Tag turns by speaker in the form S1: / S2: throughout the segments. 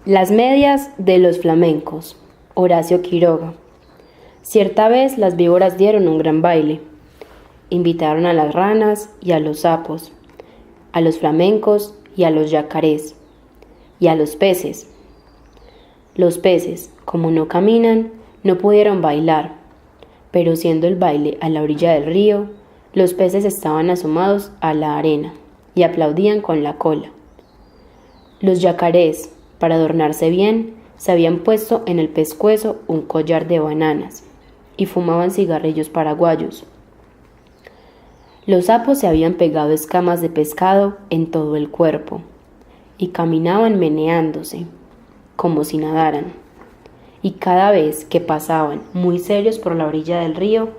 S1: Las medias de los flamencos. Horacio Quiroga. Cierta vez las víboras dieron un gran baile. Invitaron a las ranas y a los sapos, a los flamencos y a los yacarés, y a los peces. Los peces, como no caminan, no pudieron bailar, pero siendo el baile a la orilla del río, los peces estaban asomados a la arena y aplaudían con la cola. Los yacarés, para adornarse bien, se habían puesto en el pescuezo un collar de bananas y fumaban cigarrillos paraguayos. Los sapos se habían pegado escamas de pescado en todo el cuerpo y caminaban meneándose, como si nadaran. Y cada vez que pasaban muy serios por la orilla del río,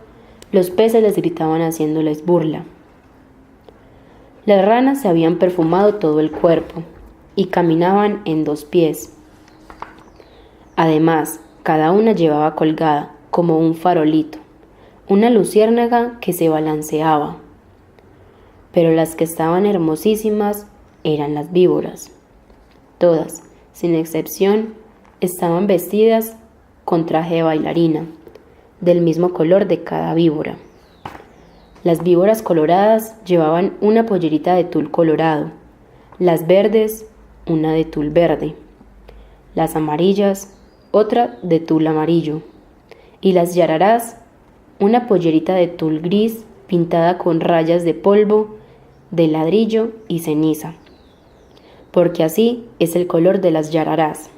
S1: los peces les gritaban haciéndoles burla. Las ranas se habían perfumado todo el cuerpo y caminaban en 2 pies. Además, cada una llevaba colgada, como un farolito, una luciérnaga que se balanceaba. Pero las que estaban hermosísimas eran las víboras. Todas, sin excepción, estaban vestidas con traje de bailarina, del mismo color de cada víbora. Las víboras coloradas llevaban una pollerita de tul colorado, las verdes, una de tul verde, las amarillas, otra de tul amarillo, y las yararás, una pollerita de tul gris pintada con rayas de polvo, de ladrillo y ceniza, porque así es el color de las yararás.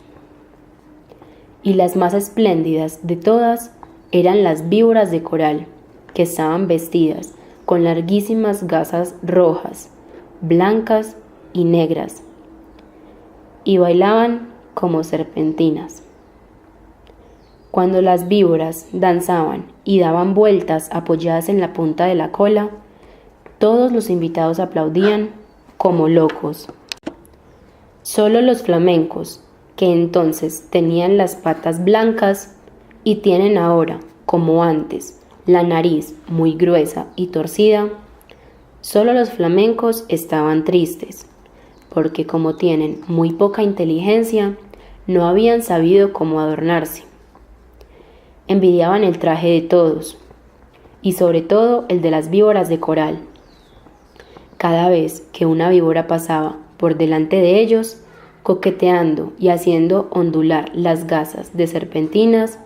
S1: Y las más espléndidas de todas eran las víboras de coral, que estaban vestidas con larguísimas gasas rojas, blancas y negras, y bailaban como serpentinas. Cuando las víboras danzaban y daban vueltas apoyadas en la punta de la cola, todos los invitados aplaudían como locos. Solo los flamencos, que entonces tenían las patas blancas y tienen ahora, como antes, la nariz muy gruesa y torcida, solo los flamencos estaban tristes, porque como tienen muy poca inteligencia, no habían sabido cómo adornarse. Envidiaban el traje de todos, y sobre todo el de las víboras de coral. Cada vez que una víbora pasaba por delante de ellos, coqueteando y haciendo ondular las gasas de serpentinas,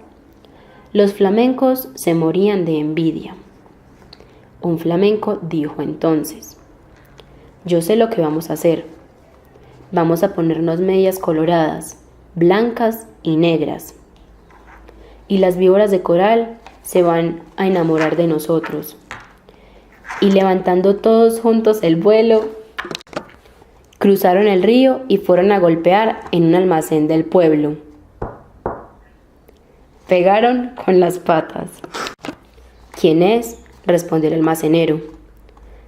S1: los flamencos se morían de envidia. Un flamenco dijo entonces: «Yo sé lo que vamos a hacer. Vamos a ponernos medias coloradas, blancas y negras. Y las víboras de coral se van a enamorar de nosotros». Y levantando todos juntos el vuelo, cruzaron el río y fueron a golpear en un almacén del pueblo. Pegaron con las patas. «¿Quién es?», respondió el almacenero.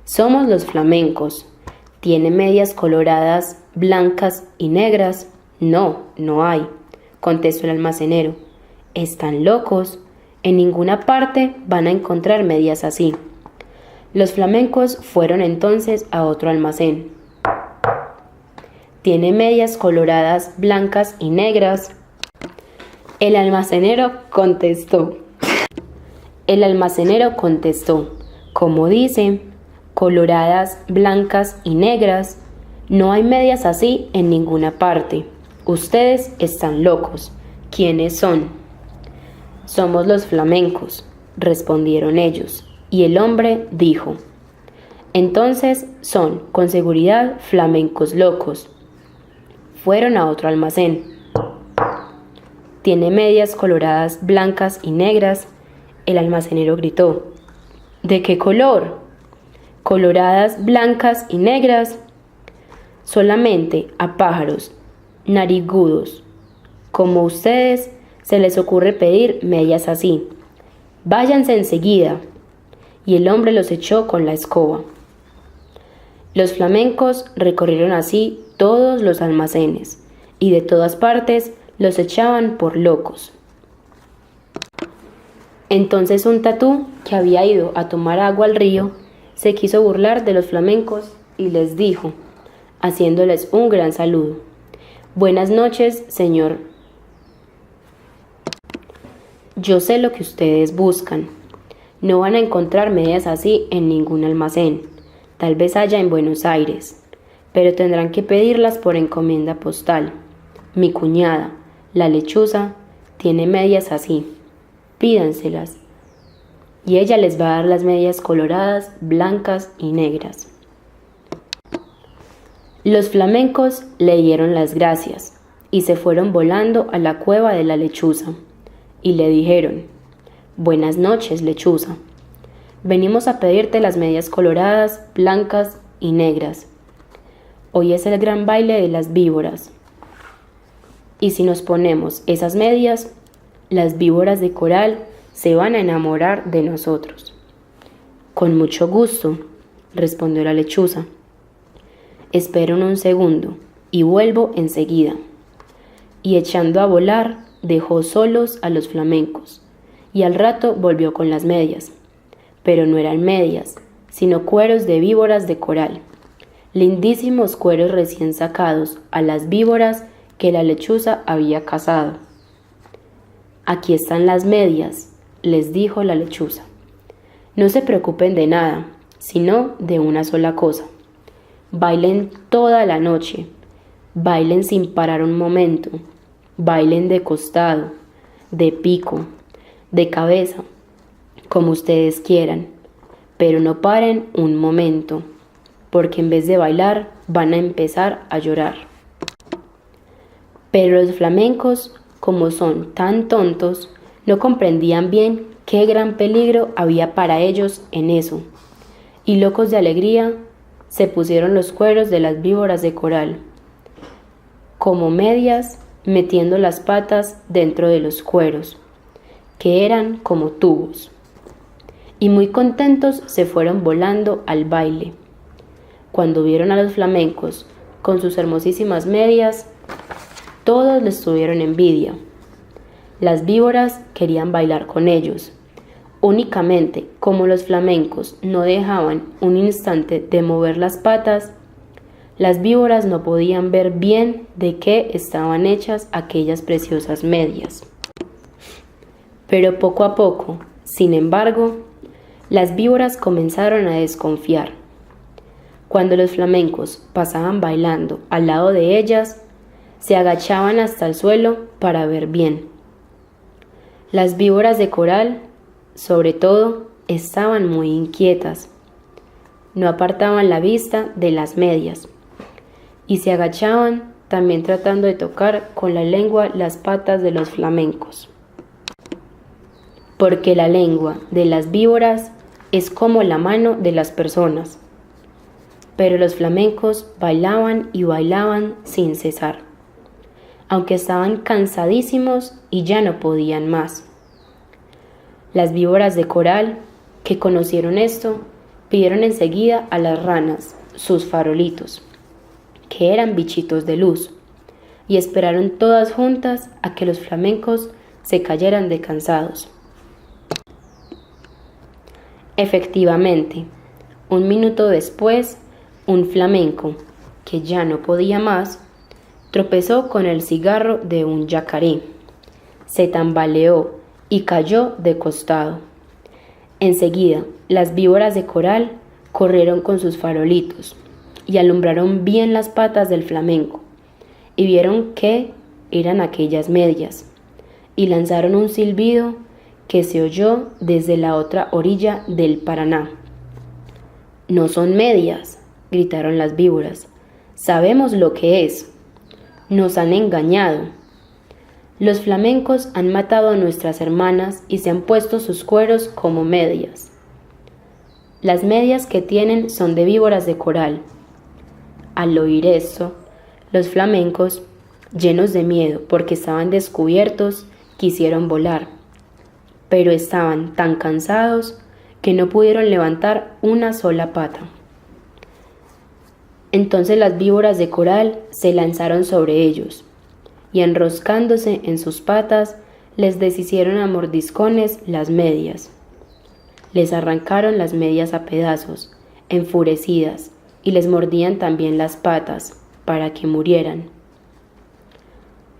S1: «Somos los flamencos. ¿Tiene medias coloradas, blancas y negras?». «No, no hay», contestó el almacenero. «¿Están locos? En ninguna parte van a encontrar medias así». Los flamencos fueron entonces a otro almacén. «¿Tiene medias coloradas, blancas y negras?». El almacenero contestó, «Como dice, coloradas, blancas y negras, no hay medias así en ninguna parte. Ustedes están locos. ¿Quiénes son?». «Somos los flamencos», respondieron ellos, y el hombre dijo: «Entonces son, con seguridad, flamencos locos». Fueron a otro almacén. «¿Tiene medias coloradas, blancas y negras?». El almacenero gritó: «¿De qué color?». «Coloradas, blancas y negras». «Solamente a pájaros narigudos como ustedes se les ocurre pedir medias así. Váyanse enseguida». Y el hombre los echó con la escoba. Los flamencos recorrieron así todos los almacenes, y de todas partes los echaban por locos. Entonces un tatú, que había ido a tomar agua al río, se quiso burlar de los flamencos y les dijo, haciéndoles un gran saludo: Buenas noches, señor. Yo sé lo que ustedes buscan. No van a encontrar medias así en ningún almacén. Tal vez haya en Buenos Aires, pero tendrán que pedirlas por encomienda postal. Mi cuñada, la lechuza, tiene medias así. Pídanselas. Y ella les va a dar las medias coloradas, blancas y negras. Los flamencos le dieron las gracias y se fueron volando a la cueva de la lechuza y le dijeron: Buenas noches, lechuza. Venimos a pedirte las medias coloradas, blancas y negras. Hoy es el gran baile de las víboras. Y si nos ponemos esas medias, las víboras de coral se van a enamorar de nosotros. Con mucho gusto, respondió la lechuza. Espero un segundo y vuelvo enseguida. Y echando a volar, dejó solos a los flamencos, y al rato volvió con las medias. Pero no eran medias, sino cueros de víboras de coral, lindísimos cueros recién sacados a las víboras que la lechuza había cazado. Aquí están las medias, les dijo la lechuza. No se preocupen de nada, sino de una sola cosa. Bailen toda la noche, bailen sin parar un momento, bailen de costado, de pico, de cabeza, como ustedes quieran, pero no paren un momento, porque en vez de bailar van a empezar a llorar. Pero los flamencos, como son tan tontos, no comprendían bien qué gran peligro había para ellos en eso, y locos de alegría, se pusieron los cueros de las víboras de coral, como medias, metiendo las patas dentro de los cueros, que eran como tubos. Y muy contentos se fueron volando al baile. Cuando vieron a los flamencos con sus hermosísimas medias, todos les tuvieron envidia. Las víboras querían bailar con ellos. Únicamente, como los flamencos no dejaban un instante de mover las patas, las víboras no podían ver bien de qué estaban hechas aquellas preciosas medias. Pero poco a poco, sin embargo, las víboras comenzaron a desconfiar. Cuando los flamencos pasaban bailando al lado de ellas, se agachaban hasta el suelo para ver bien. Las víboras de coral, sobre todo, estaban muy inquietas. No apartaban la vista de las medias y se agachaban también tratando de tocar con la lengua las patas de los flamencos. Porque la lengua de las víboras es como la mano de las personas. Pero los flamencos bailaban y bailaban sin cesar, aunque estaban cansadísimos y ya no podían más. Las víboras de coral, que conocieron esto, pidieron enseguida a las ranas, sus farolitos, que eran bichitos de luz, y esperaron todas juntas a que los flamencos se cayeran de cansados. Efectivamente, un minuto después, un flamenco, que ya no podía más, tropezó con el cigarro de un yacaré, se tambaleó y cayó de costado. Enseguida, las víboras de coral corrieron con sus farolitos y alumbraron bien las patas del flamenco, y vieron que eran aquellas medias, y lanzaron un silbido que se oyó desde la otra orilla del Paraná. «No son medias», gritaron las víboras. «Sabemos lo que es. Nos han engañado. Los flamencos han matado a nuestras hermanas y se han puesto sus cueros como medias. Las medias que tienen son de víboras de coral». Al oír esto, los flamencos, llenos de miedo porque estaban descubiertos, quisieron volar, pero estaban tan cansados que no pudieron levantar una sola pata. Entonces las víboras de coral se lanzaron sobre ellos, y enroscándose en sus patas, les deshicieron a mordiscones las medias. Les arrancaron las medias a pedazos, enfurecidas, y les mordían también las patas, para que murieran.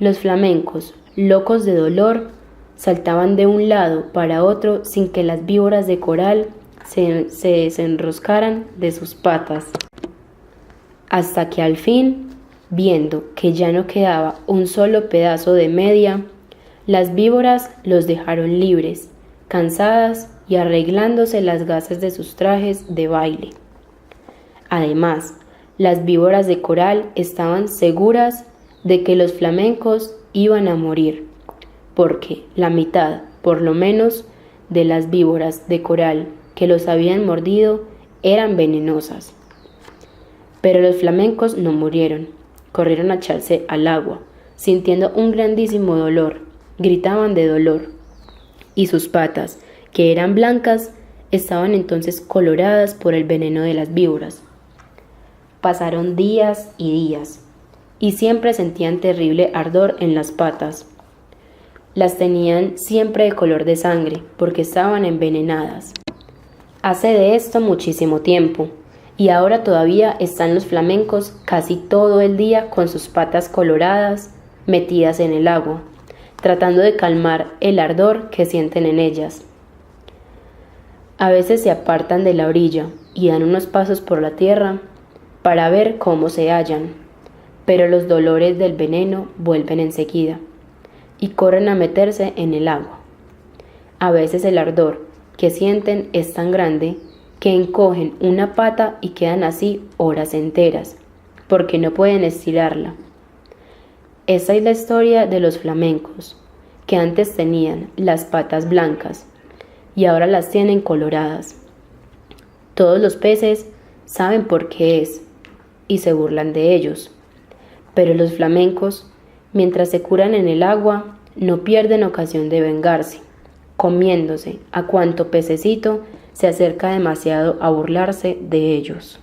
S1: Los flamencos, locos de dolor, saltaban de un lado para otro sin que las víboras de coral se desenroscaran de sus patas, hasta que al fin, viendo que ya no quedaba un solo pedazo de media, las víboras los dejaron libres, cansadas y arreglándose las gasas de sus trajes de baile. Además, las víboras de coral estaban seguras de que los flamencos iban a morir, porque la mitad, por lo menos, de las víboras de coral que los habían mordido eran venenosas. Pero los flamencos no murieron, corrieron a echarse al agua, sintiendo un grandísimo dolor, gritaban de dolor, y sus patas, que eran blancas, estaban entonces coloradas por el veneno de las víboras. Pasaron días y días, y siempre sentían terrible ardor en las patas. Las tenían siempre de color de sangre, porque estaban envenenadas. Hace de esto muchísimo tiempo, y ahora todavía están los flamencos casi todo el día con sus patas coloradas, metidas en el agua, tratando de calmar el ardor que sienten en ellas. A veces se apartan de la orilla y dan unos pasos por la tierra para ver cómo se hallan, pero los dolores del veneno vuelven enseguida y corren a meterse en el agua. A veces el ardor que sienten es tan grande que encogen una pata y quedan así horas enteras, porque no pueden estirarla. Esa es la historia de los flamencos, que antes tenían las patas blancas y ahora las tienen coloradas. Todos los peces saben por qué es y se burlan de ellos, pero los flamencos, mientras se curan en el agua, no pierden ocasión de vengarse, comiéndose a cuanto pececito se acerca demasiado a burlarse de ellos.